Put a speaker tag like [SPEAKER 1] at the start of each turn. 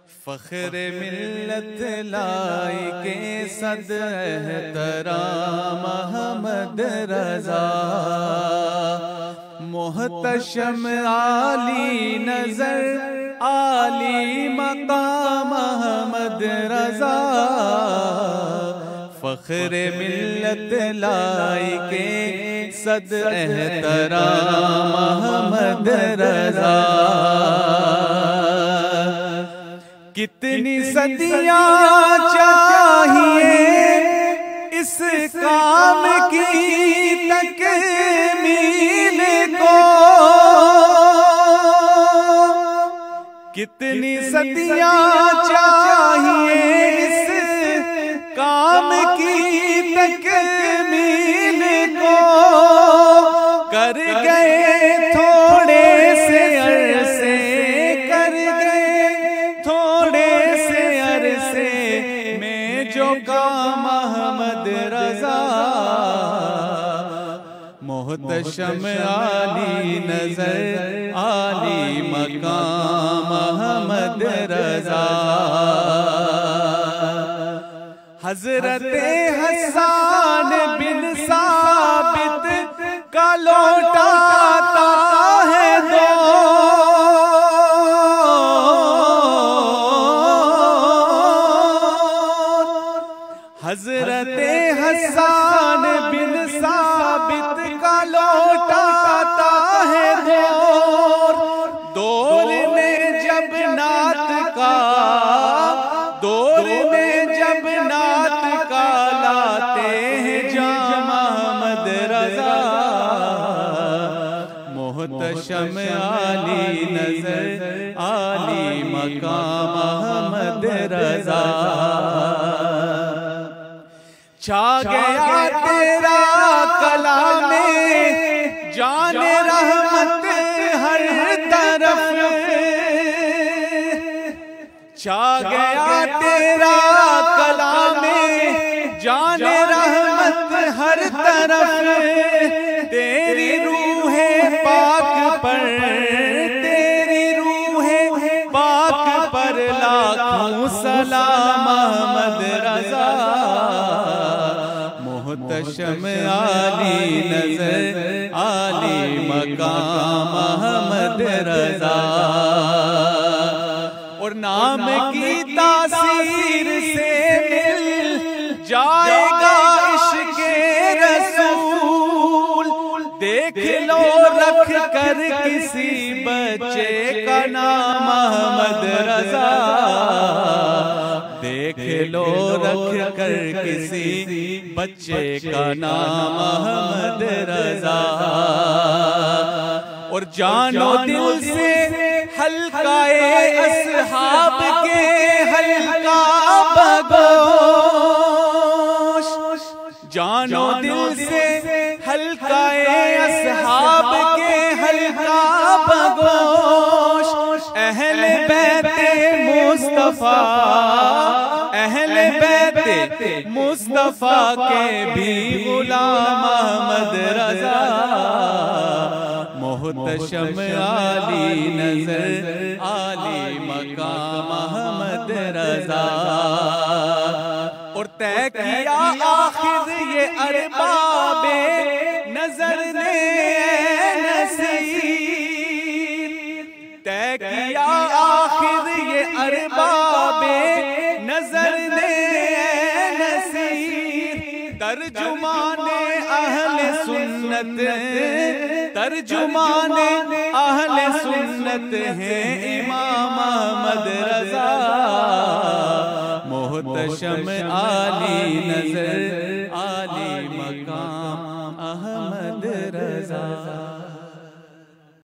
[SPEAKER 1] फ़ख्र मिल्लत लाई के सद एहतराम अहमद रज़ा, मोहतशम आली नज़र आली मकाम अहमद रज़ा। फ़ख्र मिल्लत लाई के सद एहतराम अहमद रज़ा। कितनी सदियाँ चाहिए इस काम की तकमील को, कितनी सदियाँ चाहिए इस काम की तकमील को। कर गए थोड़े से अरसे, कर गए थोड़े से अरसे में जो काम अहमद रज़ा। मोहतशम आली नज़र आली मकाम अहमद रज़ा। हज़रते हसन बिन साबित का लौटाता है दो, हज़रते हसन बिन साबित का लौटाता है दौर। दौर ने जब नात का, दौर ने जब नात का लाते हैं जाम अहमद रज़ा। मोहतशम आली नज़र आली मकाम अहमद रज़ा। छा गया तेरा कलामे जाने रहमत हर तरफ, छा गया तेरा कलामे जाने रहमत हर तरफ। तेरी रूहे पाक पर, तेरी रूहे पाक पर लाखों सलाम अहमद रज़ा। मोहतशम आली नज़र आली मकाम अहमद रज़ा। और नाम की तासीर से मिल जाएगा इश्क़े रसूल। देख लो रख कर किसी बच्चे का नाम अहमद रज़ा। देख लो रख कर किसी बच्चे का नाम अहमद रज़ा। और जानो दिल से हल्काए अस्हाब के हल्का बगोश, जानो दिल से हल्काए अस्हाब के हल्का बगोश। अहले बैते मुस्तफा, अहले बैते मुस्तफा के भी गुलाम अहमद रज़ा। मोहतशम आली नज़र आली मकाम अहमद रज़ा। और तय किया आखिर ये अरबाबे नज़र ने नसीर, तय किया आखिर ये अरबाबे नज़र ने नसीर। तर्जुमाने अहले सुन्नत, तर्जुमाने अहले सुन्नत है इमाम अहमद रज़ा। मोहतशम आली नज़र आली मकाम अहमद रज़ा।